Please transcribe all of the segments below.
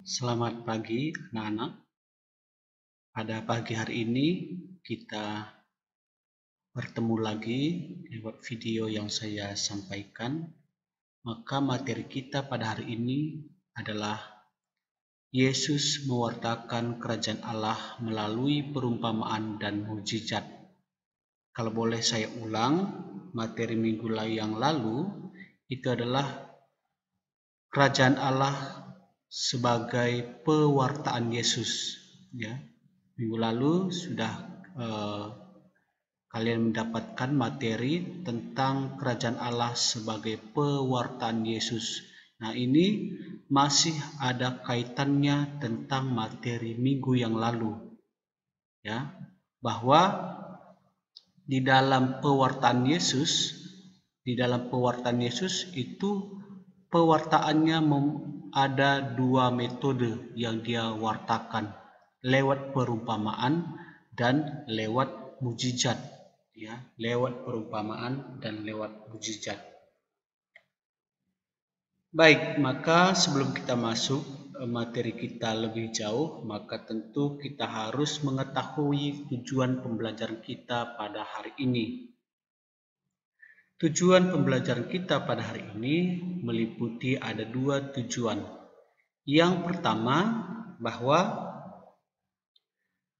Selamat pagi anak-anak. Pada pagi hari ini kita bertemu lagi lewat video yang saya sampaikan. Maka materi kita pada hari ini adalah Yesus mewartakan kerajaan Allah melalui perumpamaan dan mukjizat. Kalau boleh saya ulang, materi minggu yang lalu itu adalah kerajaan Allah sebagai pewartaan Yesus, ya. Minggu lalu sudah kalian mendapatkan materi tentang kerajaan Allah sebagai pewartaan Yesus. Nah, ini masih ada kaitannya tentang materi minggu yang lalu, ya, bahwa di dalam pewartaan Yesus itu pewartaannya ada dua metode yang dia wartakan, lewat perumpamaan dan lewat mukjizat, ya, lewat perumpamaan dan lewat mukjizat. Baik, maka sebelum kita masuk materi kita lebih jauh, maka tentu kita harus mengetahui tujuan pembelajaran kita pada hari ini. Tujuan pembelajaran kita pada hari ini meliputi ada dua tujuan. Yang pertama, bahwa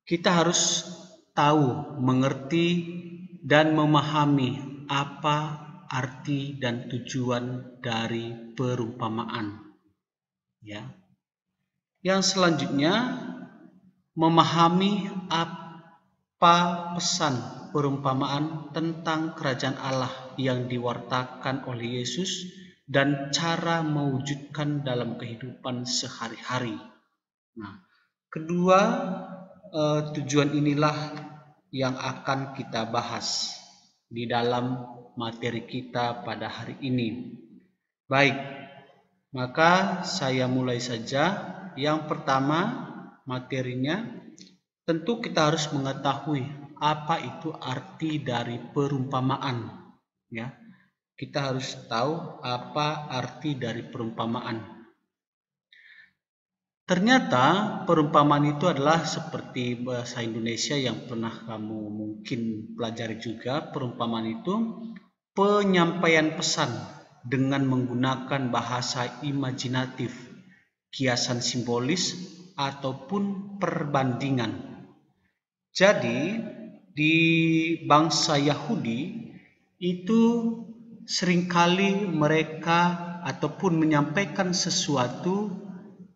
kita harus tahu, mengerti, dan memahami apa arti dan tujuan dari perumpamaan. Ya. Yang selanjutnya, memahami apa pesan perumpamaan tentang kerajaan Allah yang diwartakan oleh Yesus dan cara mewujudkan dalam kehidupan sehari-hari. Nah, kedua tujuan inilah yang akan kita bahas di dalam materi kita pada hari ini. Baik, maka saya mulai saja. Yang pertama, materinya tentu kita harus mengetahui apa itu arti dari perumpamaan, ya. Kita harus tahu apa arti dari perumpamaan. Ternyata perumpamaan itu adalah seperti bahasa Indonesia yang pernah kamu mungkin pelajari juga. Perumpamaan itu penyampaian pesan dengan menggunakan bahasa imajinatif, kiasan simbolis, ataupun perbandingan. Jadi di bangsa Yahudi itu seringkali mereka ataupun menyampaikan sesuatu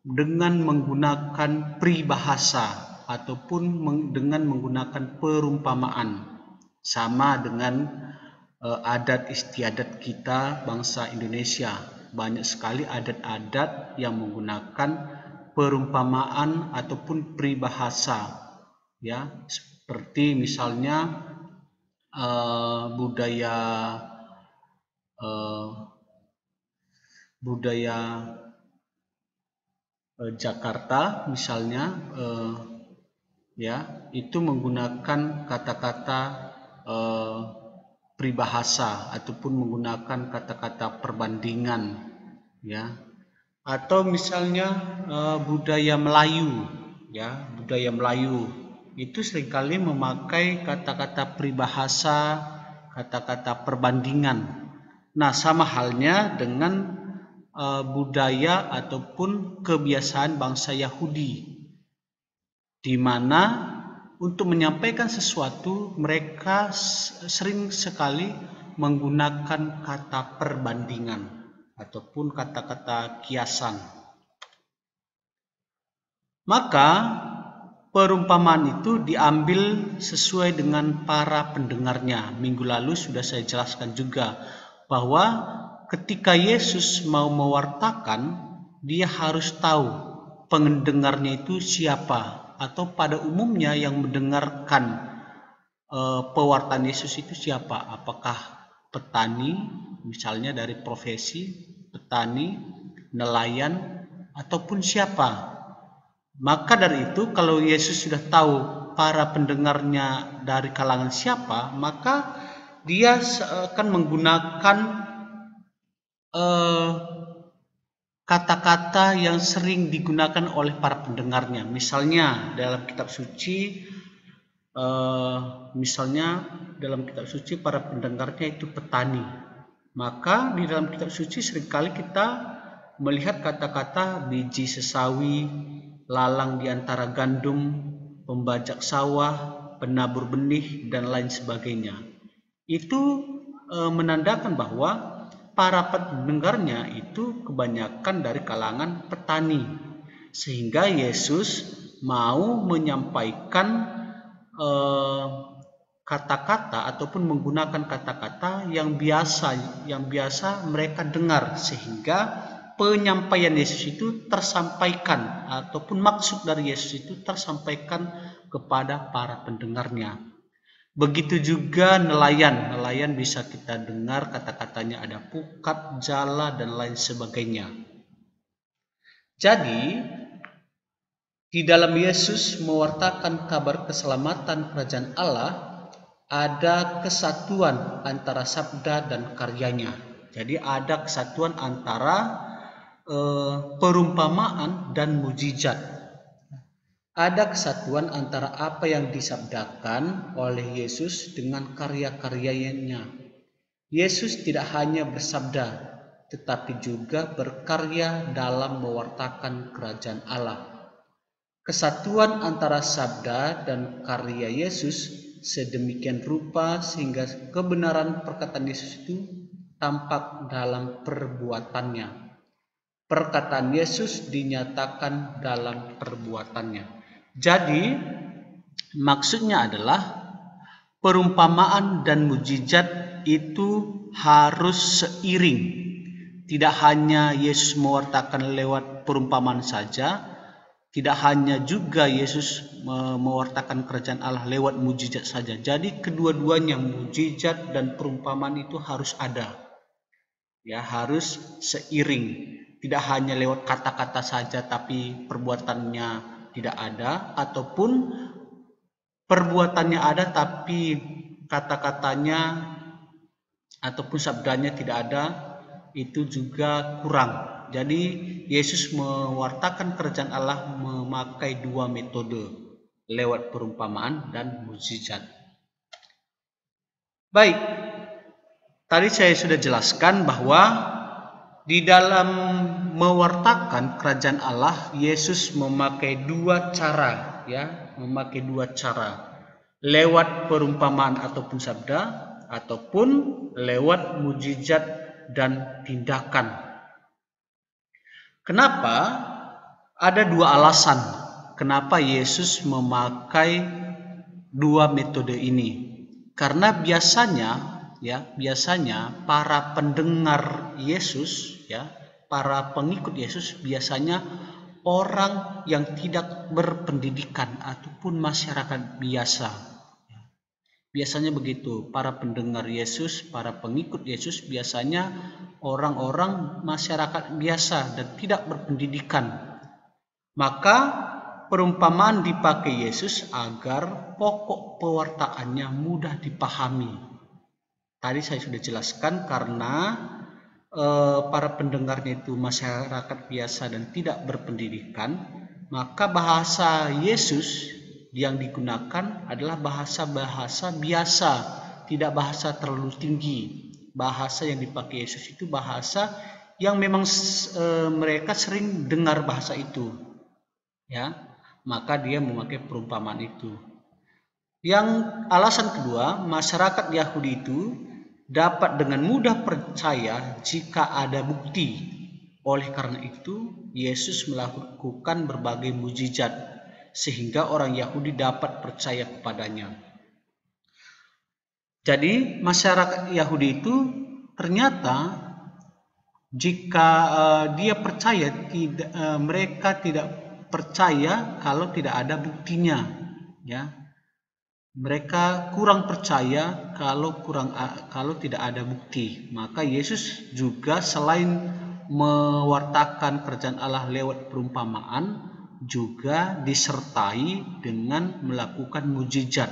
dengan menggunakan peribahasa ataupun dengan menggunakan perumpamaan, sama dengan adat istiadat kita bangsa Indonesia. Banyak sekali adat-adat yang menggunakan perumpamaan ataupun peribahasa, ya, seperti misalnya budaya Jakarta misalnya, ya, itu menggunakan kata-kata peribahasa ataupun menggunakan kata-kata perbandingan, ya. Atau misalnya budaya Melayu, ya, budaya Melayu itu seringkali memakai kata-kata peribahasa, kata-kata perbandingan. Nah, sama halnya dengan budaya ataupun kebiasaan bangsa Yahudi, di mana untuk menyampaikan sesuatu mereka sering sekali menggunakan kata perbandingan ataupun kata-kata kiasan. Maka perumpamaan itu diambil sesuai dengan para pendengarnya. Minggu lalu sudah saya jelaskan juga bahwa ketika Yesus mau mewartakan, dia harus tahu pendengarnya itu siapa, atau pada umumnya yang mendengarkan pewartaan Yesus itu siapa. Apakah petani, misalnya dari profesi petani, nelayan, ataupun siapa. Maka dari itu, kalau Yesus sudah tahu para pendengarnya dari kalangan siapa, maka dia akan menggunakan kata-kata yang sering digunakan oleh para pendengarnya. Misalnya dalam kitab suci, para pendengarnya itu petani. Maka di dalam kitab suci seringkali kita melihat kata-kata biji sesawi, lalang di antara gandum, pembajak sawah, penabur benih, dan lain sebagainya. Itu menandakan bahwa para pendengarnya itu kebanyakan dari kalangan petani, sehingga Yesus mau menyampaikan kata-kata ataupun menggunakan kata-kata yang biasa mereka dengar, sehingga penyampaian Yesus itu tersampaikan ataupun maksud dari Yesus itu tersampaikan kepada para pendengarnya. Begitu juga nelayan bisa kita dengar kata-katanya, ada pukat, jala, dan lain sebagainya. Jadi, di dalam Yesus mewartakan kabar keselamatan kerajaan Allah, ada kesatuan antara sabda dan karyanya. Jadi ada kesatuan antara perumpamaan dan mujizat. Ada kesatuan antara apa yang disabdakan oleh Yesus dengan karya-karyanya. Yesus tidak hanya bersabda, tetapi juga berkarya dalam mewartakan kerajaan Allah. Kesatuan antara sabda dan karya Yesus sedemikian rupa sehingga kebenaran perkataan Yesus itu tampak dalam perbuatannya. Perkataan Yesus dinyatakan dalam perbuatannya. Jadi, maksudnya adalah perumpamaan dan mujizat itu harus seiring. Tidak hanya Yesus mewartakan lewat perumpamaan saja, tidak hanya juga Yesus mewartakan kerajaan Allah lewat mujizat saja. Jadi kedua-duanya, mujizat dan perumpamaan itu harus ada. Ya, harus seiring. Tidak hanya lewat kata-kata saja tapi perbuatannya tidak ada, ataupun perbuatannya ada tapi kata-katanya ataupun sabdanya tidak ada, itu juga kurang. Jadi Yesus mewartakan kerajaan Allah memakai dua metode, lewat perumpamaan dan mukjizat. Baik, tadi saya sudah jelaskan bahwa di dalam mewartakan kerajaan Allah, Yesus memakai dua cara, lewat perumpamaan ataupun sabda, ataupun lewat mukjizat dan tindakan. Kenapa? Ada dua alasan kenapa Yesus memakai dua metode ini. Karena biasanya para pendengar Yesus, para pengikut Yesus biasanya orang yang tidak berpendidikan ataupun masyarakat biasa. Biasanya begitu, para pendengar Yesus, para pengikut Yesus biasanya orang-orang masyarakat biasa dan tidak berpendidikan. Maka perumpamaan dipakai Yesus agar pokok pewartaannya mudah dipahami. Tadi saya sudah jelaskan karena para pendengarnya itu masyarakat biasa dan tidak berpendidikan, maka bahasa Yesus yang digunakan adalah bahasa-bahasa biasa, tidak bahasa terlalu tinggi. Bahasa yang dipakai Yesus itu bahasa yang memang mereka sering dengar bahasa itu, maka dia memakai perumpamaan itu. Yang alasan kedua, masyarakat Yahudi itu dapat dengan mudah percaya jika ada bukti. Oleh karena itu, Yesus melakukan berbagai mukjizat sehingga orang Yahudi dapat percaya kepadanya. Jadi masyarakat Yahudi itu ternyata jika dia percaya, mereka tidak percaya kalau tidak ada buktinya, Mereka kurang percaya kalau tidak ada bukti. Maka Yesus juga selain mewartakan kerajaan Allah lewat perumpamaan, juga disertai dengan melakukan mukjizat,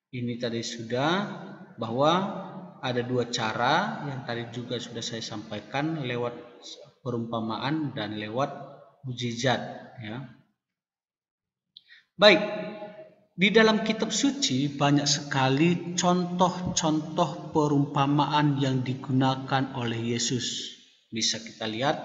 Ini tadi sudah bahwa ada dua cara yang tadi juga sudah saya sampaikan, lewat perumpamaan dan lewat mukjizat, ya. Baik, di dalam kitab suci banyak sekali contoh-contoh perumpamaan yang digunakan oleh Yesus. Bisa kita lihat.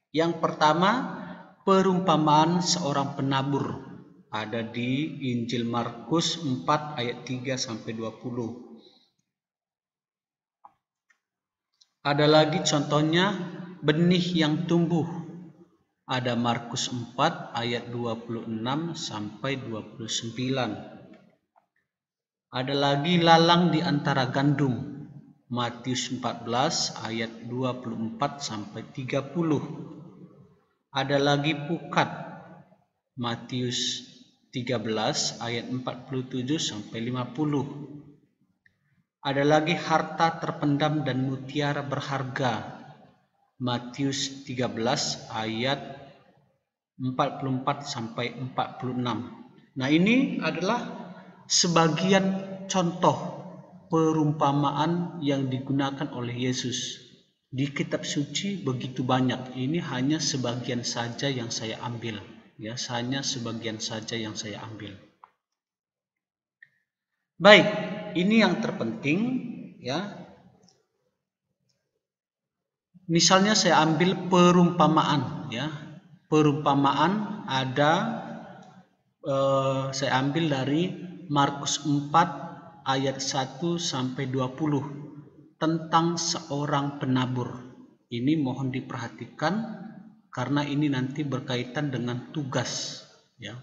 Yang pertama, perumpamaan seorang penabur. Ada di Injil Markus 4 ayat 3 sampai 20. Ada lagi contohnya benih yang tumbuh. Ada Markus 4 ayat 26 sampai 29. Ada lagi lalang di antara gandum. Matius 14 ayat 24 sampai 30. Ada lagi pukat. Matius 13 ayat 47 sampai 50. Ada lagi harta terpendam dan mutiara berharga. Matius 13 ayat 44 sampai 46. Nah, ini adalah sebagian contoh perumpamaan yang digunakan oleh Yesus. Di kitab suci begitu banyak. Ini hanya sebagian saja yang saya ambil, ya, hanya sebagian saja yang saya ambil. Baik, ini yang terpenting, ya. Misalnya saya ambil perumpamaan, ya. Perumpamaan ada saya ambil dari Markus 4 ayat 1 sampai 20 tentang seorang penabur. Ini mohon diperhatikan karena ini nanti berkaitan dengan tugas, ya.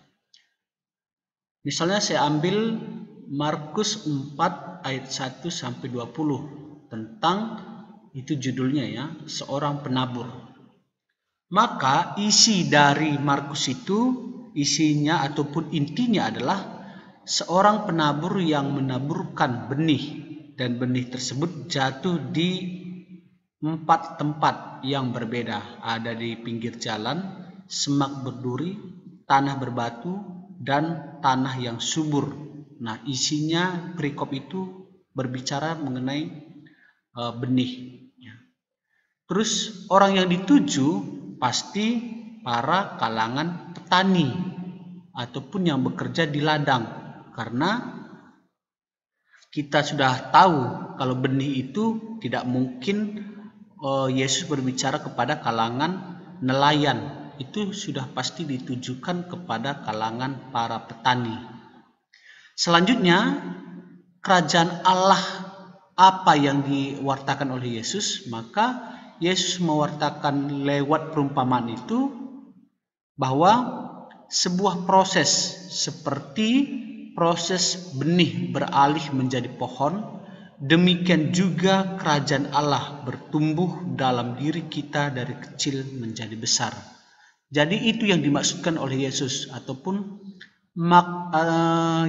Misalnya saya ambil Markus 4 ayat 1 sampai 20 tentang, itu judulnya, ya, seorang penabur. Maka isi dari Markus itu, isinya ataupun intinya adalah seorang penabur yang menaburkan benih, dan benih tersebut jatuh di 4 tempat yang berbeda. Ada di pinggir jalan, semak berduri, tanah berbatu, dan tanah yang subur. Nah, isinya perikop itu berbicara mengenai benih. Terus orang yang dituju pasti para kalangan petani ataupun yang bekerja di ladang, karena kita sudah tahu kalau benih itu tidak mungkin Yesus berbicara kepada kalangan nelayan. Itu sudah pasti ditujukan kepada kalangan para petani. Selanjutnya, kerajaan Allah apa yang diwartakan oleh Yesus? Maka Yesus mewartakan lewat perumpamaan itu bahwa sebuah proses seperti proses benih beralih menjadi pohon, demikian juga kerajaan Allah bertumbuh dalam diri kita dari kecil menjadi besar. Jadi itu yang dimaksudkan oleh Yesus, ataupun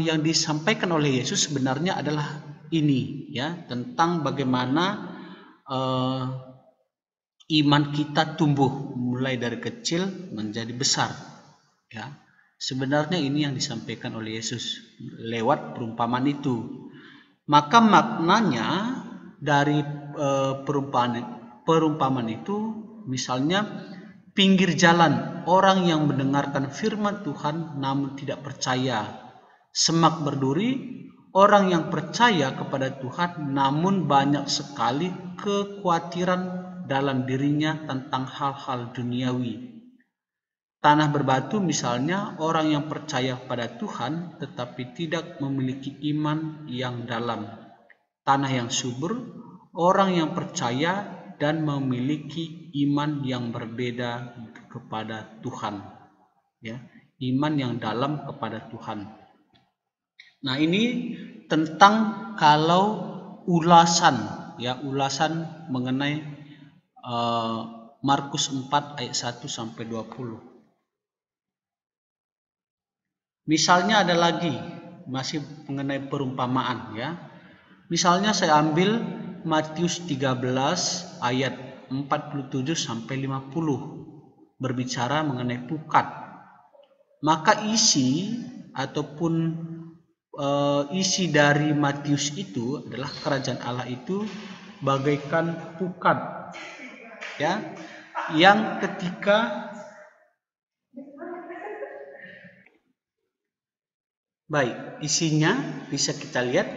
yang disampaikan oleh Yesus sebenarnya adalah ini, ya, tentang bagaimana iman kita tumbuh mulai dari kecil menjadi besar, ya. Sebenarnya ini yang disampaikan oleh Yesus lewat perumpamaan itu. Maka maknanya dari perumpamaan itu, misalnya pinggir jalan, orang yang mendengarkan firman Tuhan namun tidak percaya. Semak berduri, orang yang percaya kepada Tuhan namun banyak sekali kekhawatiran dalam dirinya tentang hal-hal duniawi. Tanah berbatu misalnya, orang yang percaya pada Tuhan tetapi tidak memiliki iman yang dalam. Tanah yang subur, orang yang percaya dan memiliki iman yang berbeda kepada Tuhan, ya, iman yang dalam kepada Tuhan. Nah, ini tentang kalau ulasan, ya, ulasan mengenai Markus 4 ayat 1 sampai 20. Misalnya ada lagi masih mengenai perumpamaan, ya. Misalnya saya ambil Matius 13 ayat 47 sampai 50 berbicara mengenai pukat. Maka isi ataupun isi dari Matius itu adalah kerajaan Allah itu bagaikan pukat, ya, yang ketika baik isinya bisa kita lihat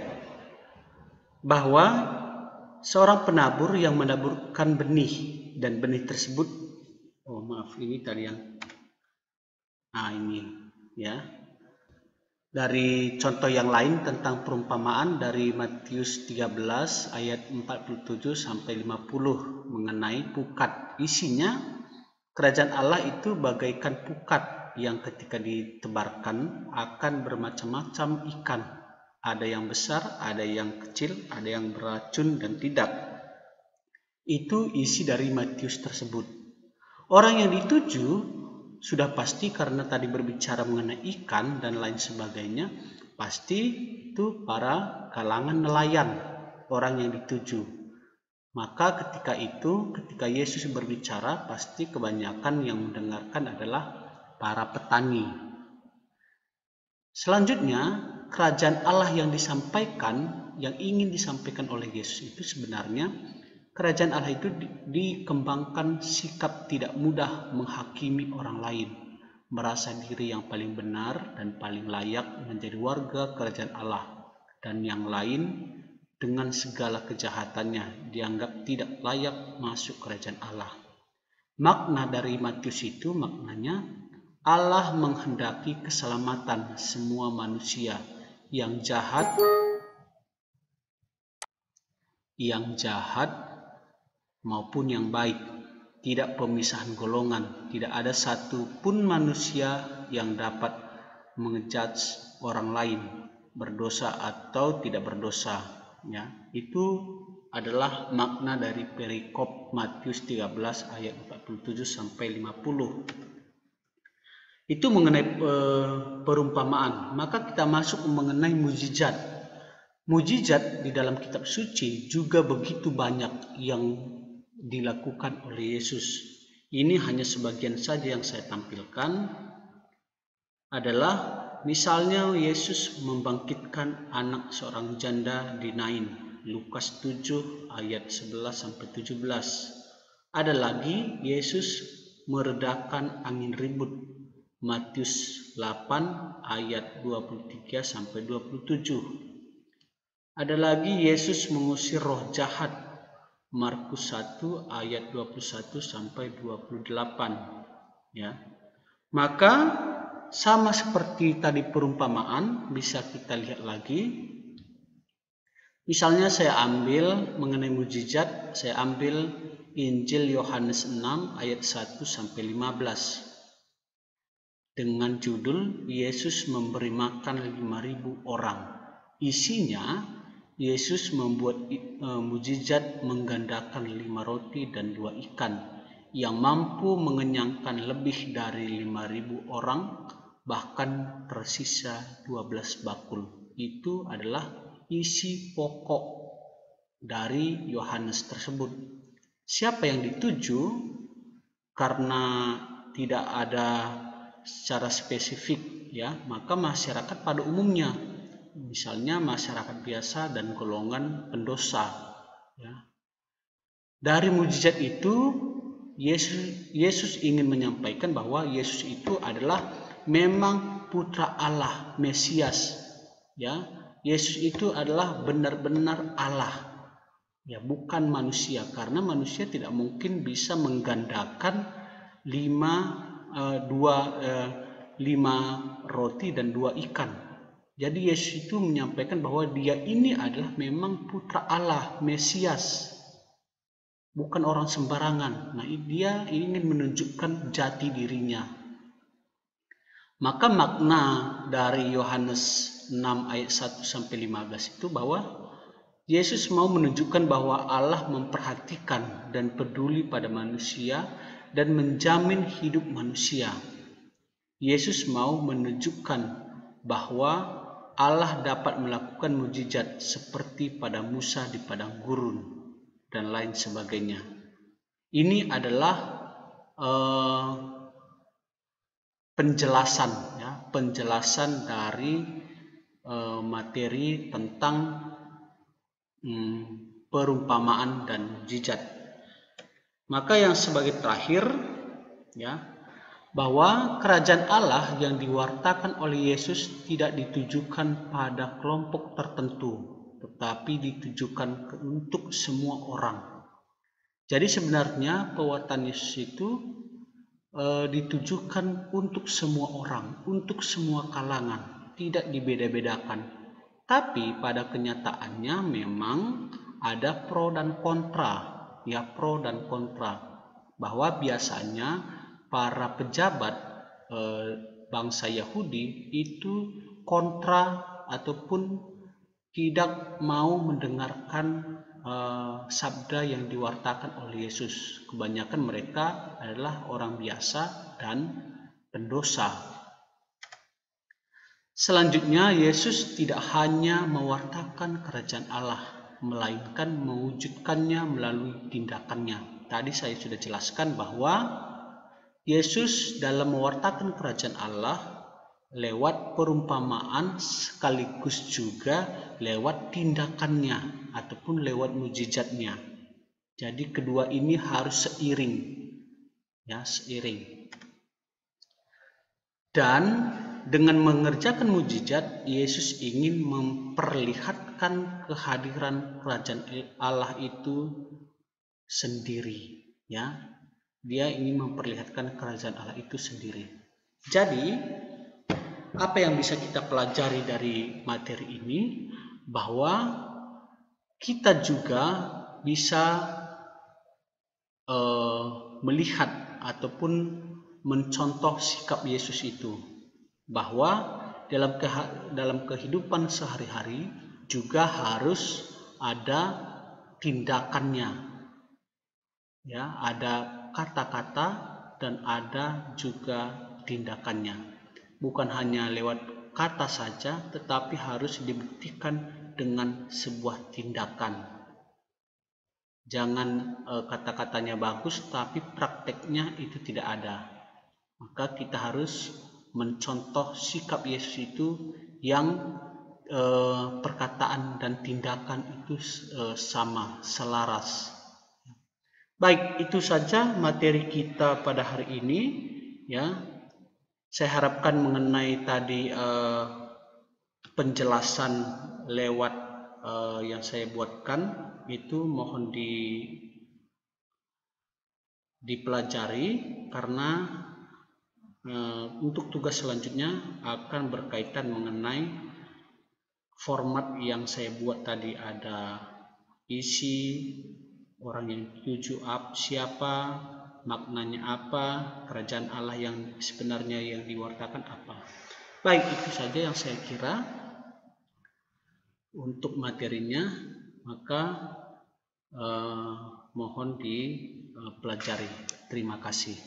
bahwa seorang penabur yang menaburkan benih, dan benih tersebut, oh maaf ini tadi yang ini ya, dari contoh yang lain tentang perumpamaan dari Matius 13 ayat 47 sampai 50 mengenai pukat. Isinya kerajaan Allah itu bagaikan pukat yang ketika ditebarkan akan bermacam-macam ikan. Ada yang besar, ada yang kecil, ada yang beracun dan tidak. Itu isi dari Matius tersebut. Orang yang dituju sudah pasti karena tadi berbicara mengenai ikan dan lain sebagainya, pasti itu para kalangan nelayan, orang yang dituju. Maka ketika Yesus berbicara, pasti kebanyakan yang mendengarkan adalah para petani. Selanjutnya, kerajaan Allah yang disampaikan, yang ingin disampaikan oleh Yesus itu sebenarnya kerajaan Allah itu dikembangkan sikap tidak mudah menghakimi orang lain, merasa diri yang paling benar dan paling layak menjadi warga kerajaan Allah, dan yang lain dengan segala kejahatannya dianggap tidak layak masuk kerajaan Allah. Makna dari Matius itu maknanya Allah menghendaki keselamatan semua manusia, yang jahat maupun yang baik, tidak pemisahan golongan, tidak ada satu pun manusia yang dapat mengejudge orang lain berdosa atau tidak berdosa, ya. Itu adalah makna dari perikop Matius 13 ayat 47 sampai 50. Itu mengenai perumpamaan. Maka kita masuk mengenai mukjizat. Mukjizat di dalam kitab suci juga begitu banyak yang dilakukan oleh Yesus. Ini hanya sebagian saja yang saya tampilkan. Adalah misalnya Yesus membangkitkan anak seorang janda di Nain, Lukas 7 ayat 11 sampai 17. Ada lagi Yesus meredakan angin ribut, Matius 8 ayat 23 sampai 27. Ada lagi Yesus mengusir roh jahat, Markus 1 ayat 21 sampai 28, ya. Maka sama seperti tadi perumpamaan, bisa kita lihat lagi. Misalnya saya ambil mengenai mukjizat, saya ambil Injil Yohanes 6 ayat 1 sampai 15 dengan judul Yesus memberi makan 5.000 orang. Isinya Yesus membuat mukjizat menggandakan 5 roti dan 2 ikan yang mampu mengenyangkan lebih dari 5.000 orang, bahkan tersisa 12 bakul. Itu adalah isi pokok dari Yohanes tersebut. Siapa yang dituju? Karena tidak ada secara spesifik, ya, maka masyarakat pada umumnya, misalnya masyarakat biasa dan golongan pendosa, ya. Dari mukjizat itu Yesus ingin menyampaikan bahwa Yesus itu adalah memang putra Allah, Mesias, ya. Yesus itu adalah benar-benar Allah, ya, bukan manusia, karena manusia tidak mungkin bisa menggandakan 5 roti dan 2 ikan. Jadi Yesus itu menyampaikan bahwa dia ini adalah memang putra Allah, Mesias, bukan orang sembarangan. Nah, dia ingin menunjukkan jati dirinya. Maka makna dari Yohanes 6 ayat 1 sampai 15 itu bahwa Yesus mau menunjukkan bahwa Allah memperhatikan dan peduli pada manusia dan menjamin hidup manusia. Yesus mau menunjukkan bahwa Allah dapat melakukan mukjizat seperti pada Musa di padang gurun dan lain sebagainya. Ini adalah penjelasan, ya, penjelasan dari materi tentang perumpamaan dan mukjizat. Maka yang sebagai terakhir, ya, bahwa kerajaan Allah yang diwartakan oleh Yesus tidak ditujukan pada kelompok tertentu, tetapi ditujukan untuk semua orang. Jadi sebenarnya pewartaan Yesus itu ditujukan untuk semua orang, untuk semua kalangan, tidak dibeda-bedakan. Tapi pada kenyataannya memang ada pro dan kontra, ya, pro dan kontra. Bahwa biasanya para pejabat bangsa Yahudi itu kontra ataupun tidak mau mendengarkan sabda yang diwartakan oleh Yesus. Kebanyakan mereka adalah orang biasa dan pendosa. Selanjutnya, Yesus tidak hanya mewartakan kerajaan Allah, melainkan mewujudkannya melalui tindakannya. Tadi saya sudah jelaskan bahwa Yesus dalam mewartakan kerajaan Allah lewat perumpamaan sekaligus juga lewat tindakannya ataupun lewat mukjizatnya. Jadi kedua ini harus seiring, ya, seiring. Dan dengan mengerjakan mukjizat, Yesus ingin memperlihatkan kehadiran kerajaan Allah itu sendiri, ya. Dia ingin memperlihatkan kerajaan Allah itu sendiri. Jadi apa yang bisa kita pelajari dari materi ini? Bahwa kita juga bisa melihat ataupun mencontoh sikap Yesus itu, bahwa dalam kehidupan sehari-hari juga harus ada tindakannya, ya, ada kata-kata dan ada juga tindakannya. Bukan hanya lewat kata saja, tetapi harus dibuktikan dengan sebuah tindakan. Jangan kata-katanya bagus, tapi prakteknya itu tidak ada. Maka kita harus mencontoh sikap Yesus itu yang perkataan dan tindakan itu sama, selaras. Baik, itu saja materi kita pada hari ini, ya. Saya harapkan mengenai tadi penjelasan lewat yang saya buatkan itu mohon dipelajari, karena untuk tugas selanjutnya akan berkaitan mengenai format yang saya buat tadi. Ada isi, orang yang dituju siapa, maknanya apa, kerajaan Allah yang sebenarnya yang diwartakan apa. Baik, itu saja yang saya kira untuk materinya, maka mohon dipelajari. Terima kasih.